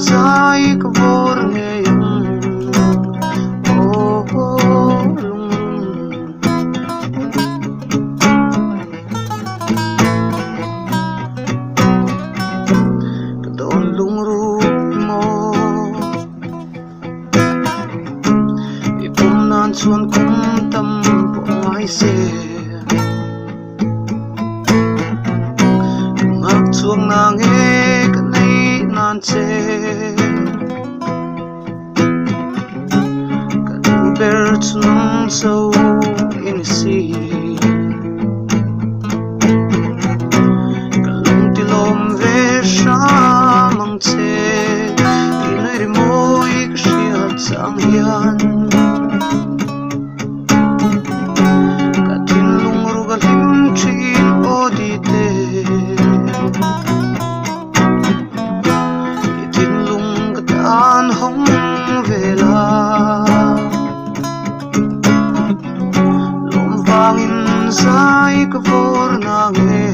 zai ka vor nge chuan kum tam po ngai se ngak chuang na nge ka nei nan che ka ding ber chunam so in si ka lung ti lom ve sha mang che ki nei ri moi ka shia chang hian an hong vela lom vangin zai ka vor na nge